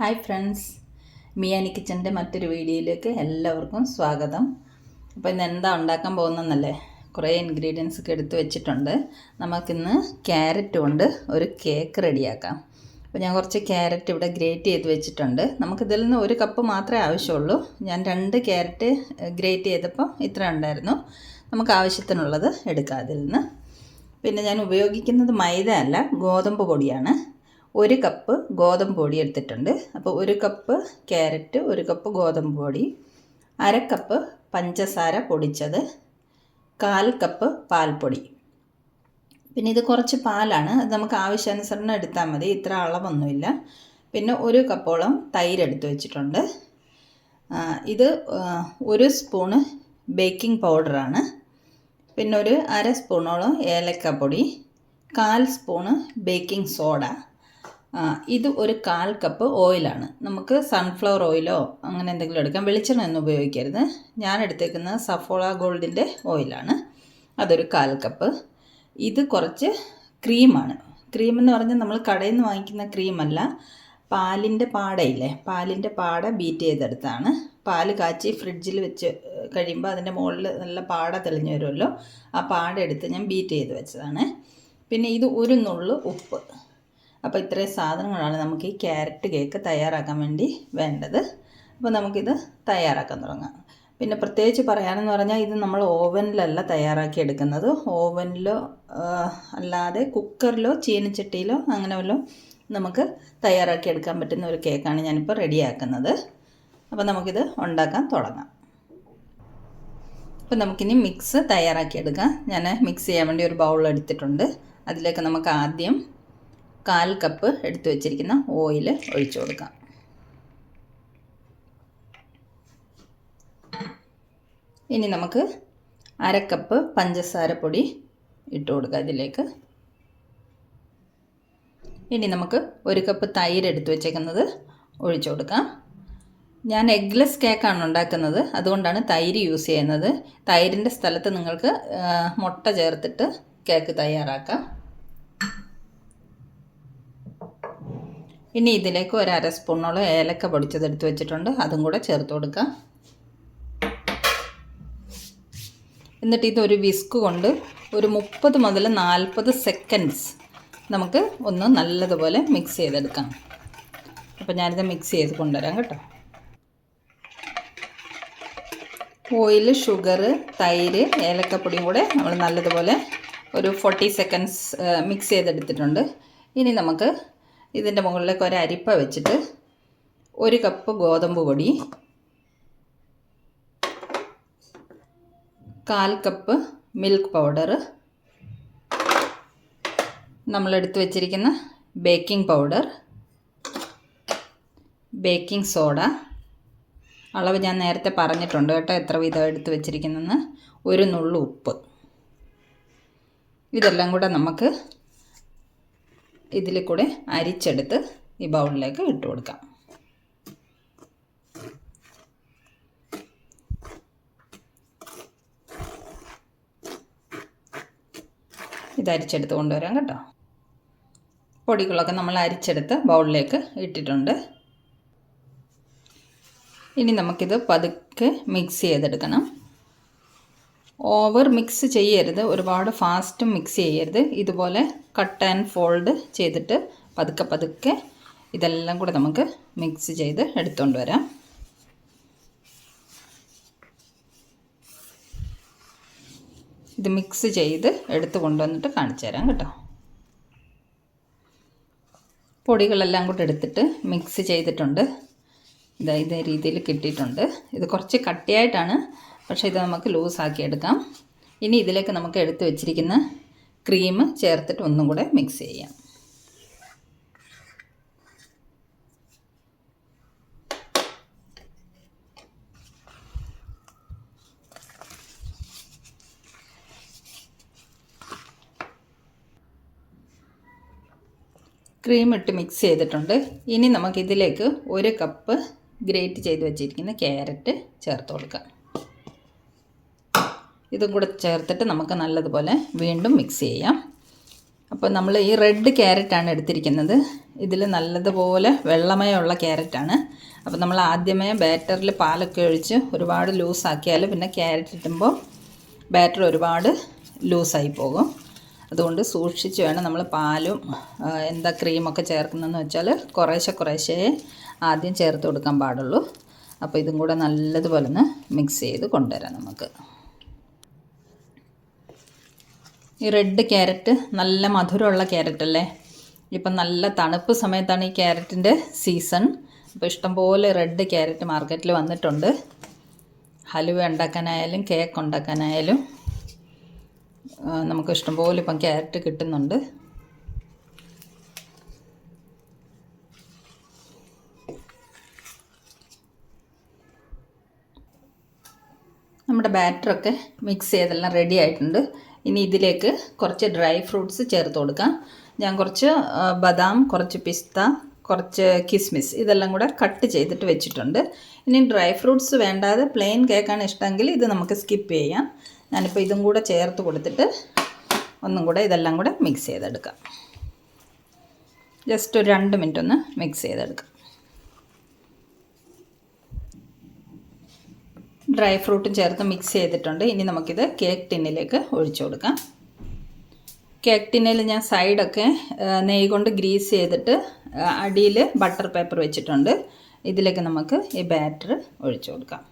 Hi friends, മിയാനി കിച്ചൻ്റെ മറ്റൊരു വീഡിയോയിലേക്ക് എല്ലാവർക്കും സ്വാഗതം. അപ്പോൾ ഇന്ന് എന്താ ഉണ്ടാക്കാൻ പോകുന്നതെന്നല്ലേ, കുറേ ഇൻഗ്രീഡിയൻസ് ഒക്കെ എടുത്ത് വെച്ചിട്ടുണ്ട്. നമുക്കിന്ന് ക്യാരറ്റ് കൊണ്ട് ഒരു കേക്ക് റെഡിയാക്കാം. അപ്പോൾ ഞാൻ കുറച്ച് ക്യാരറ്റ് ഇവിടെ ഗ്രേറ്റ് ചെയ്ത് വെച്ചിട്ടുണ്ട്. നമുക്കിതിൽ നിന്ന് ഒരു കപ്പ് മാത്രമേ ആവശ്യമുള്ളൂ. ഞാൻ 2 ക്യാരറ്റ് ഗ്രേറ്റ് ചെയ്തപ്പോൾ ഇത്ര ഉണ്ടായിരുന്നു. നമുക്ക് ആവശ്യത്തിനുള്ളത് എടുക്കാം അതിൽ നിന്ന്. പിന്നെ ഞാൻ ഉപയോഗിക്കുന്നത് മൈദ അല്ല, ഗോതമ്പ് പൊടിയാണ്. 1 കപ്പ് ഗോതമ്പ് പൊടി എടുത്തിട്ടുണ്ട്. അപ്പോൾ 1 കപ്പ് ക്യാരറ്റ്, 1 കപ്പ് ഗോതമ്പ് പൊടി, 1/2 കപ്പ് പഞ്ചസാര പൊടിച്ചത്, 1/4 കപ്പ് പാൽപ്പൊടി. പിന്നെ ഇത് കുറച്ച് പാലാണ്, അത് നമുക്ക് ആവശ്യാനുസരണം എടുത്താൽ മതി, ഇത്ര അളവൊന്നുമില്ല. പിന്നെ 1 കപ്പോളം തൈര് എടുത്ത് വെച്ചിട്ടുണ്ട്. ഇത് 1 സ്പൂണ് ബേക്കിംഗ് പൗഡറാണ്. പിന്നെ ഒരു 1/2 സ്പൂണോളം ഏലക്കപ്പൊടി, 1/4 സ്പൂണ് ബേക്കിംഗ് സോഡ. ഇത് ഒരു 1/4 കപ്പ് ഓയിലാണ്. നമുക്ക് സൺഫ്ലവർ ഓയിലോ അങ്ങനെ എന്തെങ്കിലും എടുക്കാം, വെളിച്ചെണ്ണ ഒന്നും ഉപയോഗിക്കരുത്. ഞാൻ എടുത്തേക്കുന്നത് സഫോള ഗോൾഡിൻ്റെ ഓയിലാണ്, അതൊരു 1/4 കപ്പ്. ഇത് കുറച്ച് ക്രീമാണ്. ക്രീം എന്ന് പറഞ്ഞാൽ നമ്മൾ കടയിൽ നിന്ന് വാങ്ങിക്കുന്ന ക്രീമല്ല, പാലിൻ്റെ പാടയില്ലേ, പാലിൻ്റെ പാട ബീറ്റ് ചെയ്തെടുത്താണ്. പാല് കാച്ചി ഫ്രിഡ്ജിൽ വെച്ച് കഴിയുമ്പോൾ അതിൻ്റെ മുകളിൽ നല്ല പാട തെളിഞ്ഞു വരുമല്ലോ, ആ പാട എടുത്ത് ഞാൻ ബീറ്റ് ചെയ്ത് വെച്ചതാണ്. പിന്നെ ഇത് 1 നുള്ളു ഉപ്പ്. അപ്പോൾ ഇത്രയും സാധനങ്ങളാണ് നമുക്ക് ഈ ക്യാരറ്റ് കേക്ക് തയ്യാറാക്കാൻ വേണ്ടി വേണ്ടത്. അപ്പോൾ നമുക്കിത് തയ്യാറാക്കാൻ തുടങ്ങാം. പിന്നെ പ്രത്യേകിച്ച് പറയാനെന്ന് പറഞ്ഞാൽ ഇത് നമ്മൾ ഓവനിലല്ല തയ്യാറാക്കി എടുക്കുന്നത്. ഓവനിലോ അല്ലാതെ കുക്കറിലോ ചീനച്ചട്ടിയിലോ അങ്ങനെ വല്ലതും നമുക്ക് തയ്യാറാക്കി എടുക്കാൻ പറ്റുന്ന ഒരു കേക്കാണ് ഞാനിപ്പോൾ റെഡിയാക്കുന്നത്. അപ്പോൾ നമുക്കിത് ഉണ്ടാക്കാൻ തുടങ്ങാം. അപ്പോൾ നമുക്കിനി മിക്സ് തയ്യാറാക്കി എടുക്കാം. ഞാൻ മിക്സ് ചെയ്യാൻ വേണ്ടി ഒരു ബൗൾ എടുത്തിട്ടുണ്ട്. അതിലേക്ക് നമുക്ക് ആദ്യം 1/4 കപ്പ് എടുത്തു വെച്ചിരിക്കുന്ന ഓയിൽ ഒഴിച്ചു കൊടുക്കാം. ഇനി നമുക്ക് 1/2 കപ്പ് പഞ്ചസാര പൊടി ഇട്ട് കൊടുക്കാം ഇതിലേക്ക്. ഇനി നമുക്ക് 1 കപ്പ് തൈര് എടുത്തു വെച്ചേക്കുന്നത് ഒഴിച്ചു കൊടുക്കാം. ഞാൻ എഗ്ലെസ് കേക്കാണ് ഉണ്ടാക്കുന്നത്, അതുകൊണ്ടാണ് തൈര് യൂസ് ചെയ്യുന്നത്. തൈരിൻ്റെ സ്ഥലത്ത് നിങ്ങൾക്ക് മുട്ട ചേർത്തിട്ട് കേക്ക് തയ്യാറാക്കാം. ഇനി ഇതിലേക്ക് ഒരു 1/2 സ്പൂണോളം ഏലക്ക പൊടിച്ചതെടുത്ത് വെച്ചിട്ടുണ്ട്, അതും കൂടെ ചേർത്ത് കൊടുക്കാം. എന്നിട്ട് ഇതൊരു വിസ്ക് കൊണ്ട് ഒരു 30 മുതൽ 40 സെക്കൻഡ്സ് നമുക്ക് ഒന്ന് നല്ലതുപോലെ മിക്സ് ചെയ്തെടുക്കാം. അപ്പോൾ ഞാനിത് മിക്സ് ചെയ്ത് കൊണ്ടുവരാം കേട്ടോ. ഓയിൽ, ഷുഗർ, തൈര്, ഏലക്കപ്പൊടിയും കൂടെ നമ്മൾ നല്ലതുപോലെ ഒരു 40 സെക്കൻഡ്സ് മിക്സ് ചെയ്തെടുത്തിട്ടുണ്ട്. ഇനി നമുക്ക് ഇതിൻ്റെ മുകളിലേക്ക് ഒരു അരിപ്പ വെച്ചിട്ട് 1 കപ്പ് ഗോതമ്പ് പൊടി, 1/4 കപ്പ് മിൽക്ക് പൗഡർ, നമ്മളെടുത്ത് വെച്ചിരിക്കുന്ന ബേക്കിംഗ് പൗഡർ, ബേക്കിംഗ് സോഡ, അളവ് ഞാൻ നേരത്തെ പറഞ്ഞിട്ടുണ്ട് കേട്ടോ എത്ര വീതം എടുത്ത് വെച്ചിരിക്കുന്നതെന്ന്, 1 നുള്ളു ഉപ്പ്. ഇതെല്ലാം കൂടെ നമുക്ക് ഇതിൽ കൂടെ അരിച്ചെടുത്ത് ഈ ബൗളിലേക്ക് ഇട്ട് കൊടുക്കാം. ഇത് അരിച്ചെടുത്ത് കൊണ്ടുവരാം കേട്ടോ. പൊടികളൊക്കെ നമ്മൾ അരിച്ചെടുത്ത് ബൗളിലേക്ക് ഇട്ടിട്ടുണ്ട്. ഇനി നമുക്കിത് പതുക്കെ മിക്സ് ചെയ്തെടുക്കണം. ഓവർ മിക്സ് ചെയ്യരുത്, ഒരുപാട് ഫാസ്റ്റ് മിക്സ് ചെയ്യരുത്. ഇതുപോലെ കട്ട് ആൻഡ് ഫോൾഡ് ചെയ്തിട്ട് പതുക്കെ പതുക്കെ ഇതെല്ലാം കൂടെ നമുക്ക് മിക്സ് ചെയ്ത് എടുത്തുകൊണ്ട് വരാം. ഇത് മിക്സ് ചെയ്ത് എടുത്ത് കൊണ്ടുവന്നിട്ട് കാണിച്ചു തരാം കേട്ടോ. പൊടികളെല്ലാം കൂടെ എടുത്തിട്ട് മിക്സ് ചെയ്തിട്ടുണ്ട്. ഇതേ രീതിയിൽ കിട്ടിയിട്ടുണ്ട്. ഇത് കുറച്ച് കട്ടിയായിട്ടാണ്, പക്ഷേ ഇത് നമുക്ക് ലൂസാക്കി എടുക്കാം. ഇനി ഇതിലേക്ക് നമുക്ക് എടുത്ത് വെച്ചിരിക്കുന്ന ക്രീം ചേർത്തിട്ട് ഒന്നും കൂടെ മിക്സ് ചെയ്യാം. ക്രീം ഇട്ട് മിക്സ് ചെയ്തിട്ടുണ്ട്. ഇനി നമുക്കിതിലേക്ക് 1 കപ്പ് ഗ്രേറ്റ് ചെയ്ത് വെച്ചിരിക്കുന്ന ക്യാരറ്റ് ചേർത്ത് കൊടുക്കാം. ഇതും കൂടെ ചേർത്തിട്ട് നമുക്ക് നല്ലതുപോലെ വീണ്ടും മിക്സ് ചെയ്യാം. അപ്പോൾ നമ്മൾ ഈ റെഡ് ക്യാരറ്റാണ് എടുത്തിരിക്കുന്നത്. ഇതിൽ നല്ലതുപോലെ വെള്ളമയമുള്ള ക്യാരറ്റാണ്. അപ്പോൾ നമ്മൾ ആദ്യമേ ബാറ്ററിൽ പാലൊക്കെ ഒഴിച്ച് ഒരുപാട് ലൂസാക്കിയാൽ പിന്നെ ക്യാരറ്റ് ഇടുമ്പോൾ ബാറ്റർ ഒരുപാട് ലൂസായി പോകും. അതുകൊണ്ട് സൂക്ഷിച്ച് വേണം നമ്മൾ പാലും ക്രീമൊക്കെ ചേർക്കുന്നതെന്ന് വെച്ചാൽ കുറേശ്ശെ ആദ്യം ചേർത്ത് കൊടുക്കാൻ പാടുള്ളൂ. അപ്പോൾ ഇതും കൂടെ നല്ലതുപോലെ ഒന്ന് മിക്സ് ചെയ്ത് കൊണ്ടുവരാം നമുക്ക്. ഈ റെഡ് ക്യാരറ്റ് നല്ല മധുരമുള്ള ക്യാരറ്റല്ലേ. ഇപ്പം നല്ല തണുപ്പ് സമയത്താണ് ഈ ക്യാരറ്റിൻ്റെ സീസൺ. അപ്പോൾ ഇഷ്ടംപോലെ റെഡ് ക്യാരറ്റ് മാർക്കറ്റിൽ വന്നിട്ടുണ്ട്. ഹലുവ ഉണ്ടാക്കാനായാലും കേക്ക് ഉണ്ടാക്കാനായാലും നമുക്ക് ഇഷ്ടംപോലെ ഇപ്പം ക്യാരറ്റ് കിട്ടുന്നുണ്ട്. നമ്മുടെ ബാറ്ററൊക്കെ മിക്സ് ചെയ്തെല്ലാം റെഡി ആയിട്ടുണ്ട്. ഇനി ഇതിലേക്ക് കുറച്ച് ഡ്രൈ ഫ്രൂട്ട്സ് ചേർത്ത് കൊടുക്കാം. ഞാൻ കുറച്ച് ബദാം, കുറച്ച് പിസ്ത, കുറച്ച് കിസ്മിസ് ഇതെല്ലാം കൂടെ കട്ട് ചെയ്തിട്ട് വെച്ചിട്ടുണ്ട്. ഇനി ഡ്രൈ ഫ്രൂട്ട്സ് വേണ്ടാതെ പ്ലെയിൻ കേക്കാണ് ഇഷ്ടമെങ്കിൽ ഇത് നമുക്ക് സ്കിപ്പ് ചെയ്യാം. ഞാനിപ്പോൾ ഇതും കൂടെ ചേർത്ത് കൊടുത്തിട്ട് ഒന്നും കൂടെ ഇതെല്ലാം കൂടെ മിക്സ് ചെയ്തെടുക്കാം. ജസ്റ്റ് ഒരു 2 മിനിറ്റ് ഒന്ന് മിക്സ് ചെയ്തെടുക്കാം. ഡ്രൈ ഫ്രൂട്ടും ചേർത്ത് മിക്സ് ചെയ്തിട്ടുണ്ട്. ഇനി നമുക്കിത് കേക്ക് ടിന്നിലേക്ക് ഒഴിച്ചു കൊടുക്കാം. കേക്ക് ടിന്നിൽ ഞാൻ സൈഡൊക്കെ നെയ്യ് കൊണ്ട് ഗ്രീസ് ചെയ്തിട്ട് അടിയിൽ ബട്ടർ പേപ്പർ വെച്ചിട്ടുണ്ട്. ഇതിലേക്ക് നമുക്ക് ഈ ബാറ്റർ ഒഴിച്ചു കൊടുക്കാം.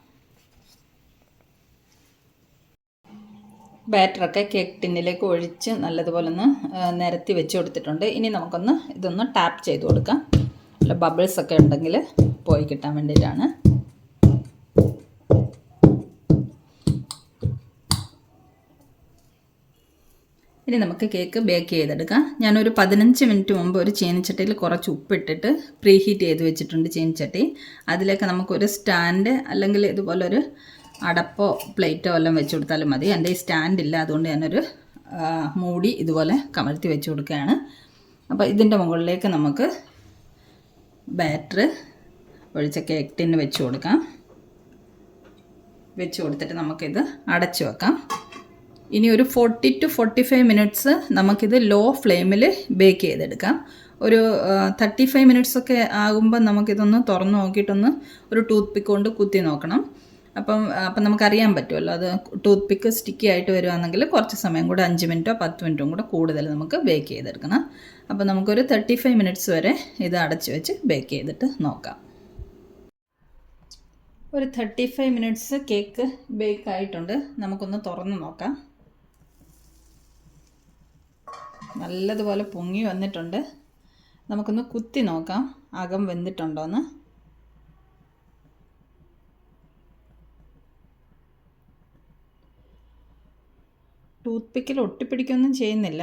ബാറ്ററൊക്കെ കേക്ക് ടിന്നിലേക്ക് ഒഴിച്ച് നല്ലതുപോലെ ഒന്ന് നിരത്തി വെച്ച് കൊടുത്തിട്ടുണ്ട്. ഇനി നമുക്കൊന്ന് ഇതൊന്ന് ടാപ്പ് ചെയ്ത് കൊടുക്കാം. അല്ല ബബിൾസൊക്കെ ഉണ്ടെങ്കിൽ പോയി കിട്ടാൻ വേണ്ടിയിട്ടാണ്. ഇനി നമുക്ക് കേക്ക് ബേക്ക് ചെയ്തെടുക്കാം. ഞാനൊരു 15 മിനിറ്റ് മുമ്പ് ഒരു ചീനച്ചട്ടിയിൽ കുറച്ച് ഉപ്പിട്ടിട്ട് പ്രീ ഹീറ്റ് ചെയ്ത് വെച്ചിട്ടുണ്ട് ചീനച്ചട്ടി. അതിലേക്ക് നമുക്കൊരു സ്റ്റാൻഡ് അല്ലെങ്കിൽ ഇതുപോലൊരു അടപ്പോ പ്ലേറ്റോ എല്ലാം വെച്ച് കൊടുത്താലും മതി. എൻ്റെ ഈ സ്റ്റാൻഡില്ല, അതുകൊണ്ട് ഞാനൊരു മൂടി ഇതുപോലെ കമഴ്ത്തി വെച്ച് കൊടുക്കുകയാണ്. അപ്പോൾ ഇതിൻ്റെ മുകളിലേക്ക് നമുക്ക് ബാറ്റർ ഒഴിച്ച കേക്ക് ടിന്ന് വെച്ച് കൊടുക്കാം. വെച്ച് കൊടുത്തിട്ട് നമുക്കിത് അടച്ചു വെക്കാം. ഇനി ഒരു 40 to 45 മിനിറ്റ്സ് നമുക്കിത് ലോ ഫ്ലെയിമിൽ ബേക്ക് ചെയ്തെടുക്കാം. ഒരു 35 മിനിറ്റ്സൊക്കെ ആകുമ്പോൾ നമുക്കിതൊന്ന് തുറന്ന് നോക്കിയിട്ടൊന്ന് ഒരു ടൂത്ത് പിക്ക് കൊണ്ട് കുത്തി നോക്കണം. അപ്പം നമുക്കറിയാൻ പറ്റുമല്ലോ, അത് ടൂത്ത് പിക്ക് സ്റ്റിക്കി ആയിട്ട് വരുവാണെങ്കിൽ കുറച്ച് സമയം കൂടെ 5 മിനിറ്റോ 10 മിനിറ്റും കൂടെ കൂടുതൽ നമുക്ക് ബേക്ക് ചെയ്തെടുക്കണം. അപ്പോൾ നമുക്കൊരു 35 മിനിറ്റ്സ് വരെ ഇത് അടച്ച് വെച്ച് ബേക്ക് ചെയ്തിട്ട് നോക്കാം. ഒരു 35 മിനിറ്റ്സ് കേക്ക് ബേക്ക് ആയിട്ടുണ്ട്. നമുക്കൊന്ന് തുറന്ന് നോക്കാം. നല്ലതുപോലെ പൊങ്ങി വന്നിട്ടുണ്ട്. നമുക്കൊന്ന് കുത്തി നോക്കാം അകം വെന്തിട്ടുണ്ടോയെന്ന്. ടൂത്ത് പിക്കിൽ ഒട്ടിപ്പിടിക്കൊന്നും ചെയ്യുന്നില്ല.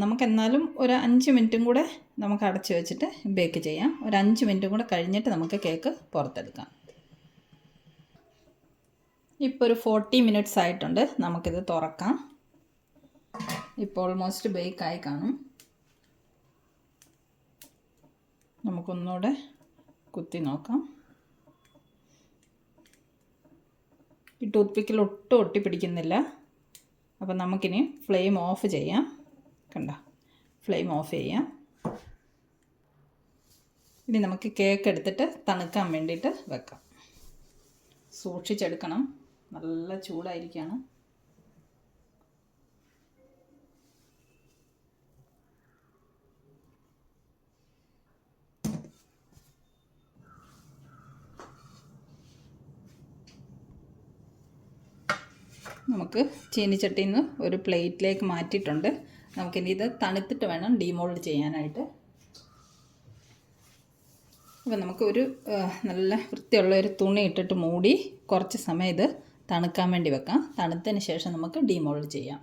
നമുക്കെന്നാലും ഒരു 5 മിനിറ്റും കൂടെ നമുക്ക് അടച്ച് വെച്ചിട്ട് ബേക്ക് ചെയ്യാം. ഒരു 5 മിനിറ്റും കൂടെ കഴിഞ്ഞിട്ട് നമുക്ക് കേക്ക് പുറത്തെടുക്കാം. ഇപ്പോൾ ഒരു 40 മിനിറ്റ്സ് ആയിട്ടുണ്ട്. നമുക്കിത് തുറക്കാം. ഇപ്പോൾ ഓൾമോസ്റ്റ് ബേക്കായി കാണും. നമുക്കൊന്നുകൂടെ കുത്തി നോക്കാം. ഈ ടൂത്ത് പിക്കിൽ ഒട്ടും ഒട്ടിപ്പിടിക്കുന്നില്ല. അപ്പം നമുക്കിനി ഫ്ലെയിം ഓഫ് ചെയ്യാം. കണ്ട, ഫ്ലെയിം ഓഫ് ചെയ്യാം. ഇനി നമുക്ക് കേക്ക് എടുത്തിട്ട് തണുക്കാൻ വേണ്ടിയിട്ട് വെക്കാം. സൂക്ഷിച്ചെടുക്കണം, നല്ല ചൂടായിരിക്കുകയാണ്. നമുക്ക് ചീനിച്ചട്ടിയിൽ നിന്ന് ഒരു പ്ലേറ്റിലേക്ക് മാറ്റിയിട്ടുണ്ട്. നമുക്കിനി ഇത് തണുത്തിട്ട് വേണം ഡീമോൾഡ് ചെയ്യാനായിട്ട്. അപ്പോൾ നമുക്കൊരു നല്ല വൃത്തിയുള്ള ഒരു തുണി ഇട്ടിട്ട് മൂടി കുറച്ച് സമയം ഇത് തണുക്കാൻ വേണ്ടി വെക്കാം. തണുത്തതിന് ശേഷം നമുക്ക് ഡീമോൾഡ് ചെയ്യാം.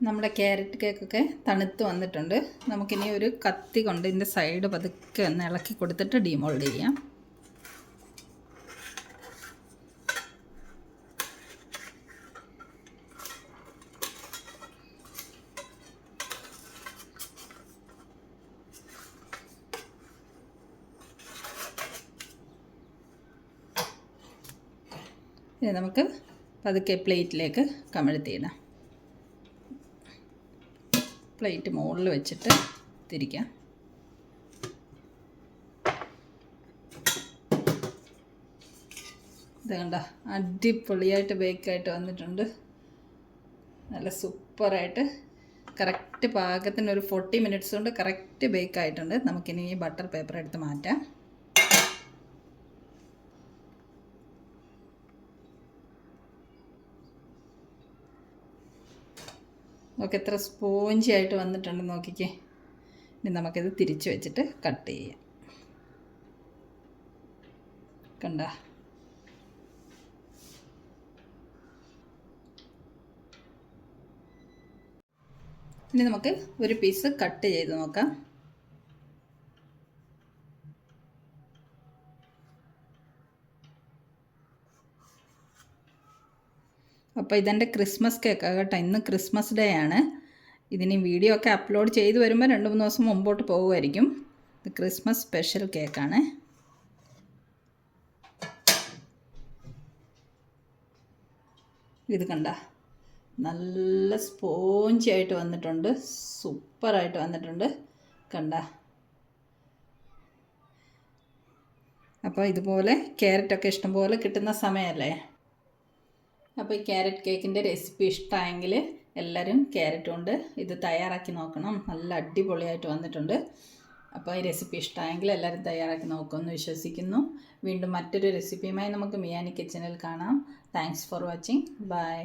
നമ്മുടെ ക്യാരറ്റ് കേക്കൊക്കെ തണുത്ത് വന്നിട്ടുണ്ട്. നമുക്കിനി ഒരു കത്തി കൊണ്ട് ഇതിൻ്റെ സൈഡ് പതുക്കെ ഒന്ന് ഇളക്കി കൊടുത്തിട്ട് ഡീമോൾഡ് ചെയ്യാം. ഇനി നമുക്ക് പതുക്കെ പ്ലേറ്റിലേക്ക് കമഴ്ത്തിയിടാം. പ്ലേറ്റ് മുകളിൽ വെച്ചിട്ട് തിരിക്കാം. ഇത് കണ്ട അടിപൊളിയായിട്ട് ബേക്കായിട്ട് വന്നിട്ടുണ്ട്. നല്ല സൂപ്പറായിട്ട് കറക്റ്റ് പാകത്തിന് ഒരു 40 മിനിറ്റ്സ് കൊണ്ട് കറക്റ്റ് ബേക്കായിട്ടുണ്ട്. നമുക്കിനി ഈ ബട്ടർ പേപ്പർ എടുത്ത് മാറ്റാം. നോക്കി എത്ര സ്പോഞ്ചി ആയിട്ട് വന്നിട്ടുണ്ട് നോക്കിക്കേ. ഇനി നമുക്കിത് തിരിച്ച് വെച്ചിട്ട് കട്ട് ചെയ്യാം. കണ്ട ഇനി നമുക്ക് ഒരു പീസ് കട്ട് ചെയ്ത് നോക്കാം. അപ്പോൾ ഇതെൻ്റെ ക്രിസ്മസ് കേക്കാണ് കേട്ടോ. ഇന്ന് ക്രിസ്മസ് ഡേ ആണ്. ഇതിന് വീഡിയോ ഒക്കെ അപ്ലോഡ് ചെയ്ത് വരുമ്പോൾ 2-3 ദിവസം മുമ്പോട്ട് പോകുമായിരിക്കും. ഇത് ക്രിസ്മസ് സ്പെഷ്യൽ കേക്കാണ്. ഇത് കണ്ട നല്ല സ്പോഞ്ചി ആയിട്ട് വന്നിട്ടുണ്ട്. സൂപ്പറായിട്ട് വന്നിട്ടുണ്ട്. കണ്ട. അപ്പോൾ ഇതുപോലെ ക്യാരറ്റൊക്കെ ഇഷ്ടംപോലെ കിട്ടുന്ന സമയമല്ലേ. അപ്പോൾ ഈ ക്യാരറ്റ് കേക്കിൻ്റെ റെസിപ്പി ഇഷ്ടമായെങ്കിൽ എല്ലാവരും ക്യാരറ്റ് കൊണ്ട് ഇത് തയ്യാറാക്കി നോക്കണം. നല്ല അടിപൊളിയായിട്ട് വന്നിട്ടുണ്ട്. അപ്പോൾ ഈ റെസിപ്പി ഇഷ്ടമായെങ്കിൽ എല്ലാവരും തയ്യാറാക്കി നോക്കുമെന്ന് വിശ്വസിക്കുന്നു. വീണ്ടും മറ്റൊരു റെസിപ്പിയുമായി നമുക്ക് മിയാനി കിച്ചണിൽ കാണാം. Thanks for watching. ബൈ.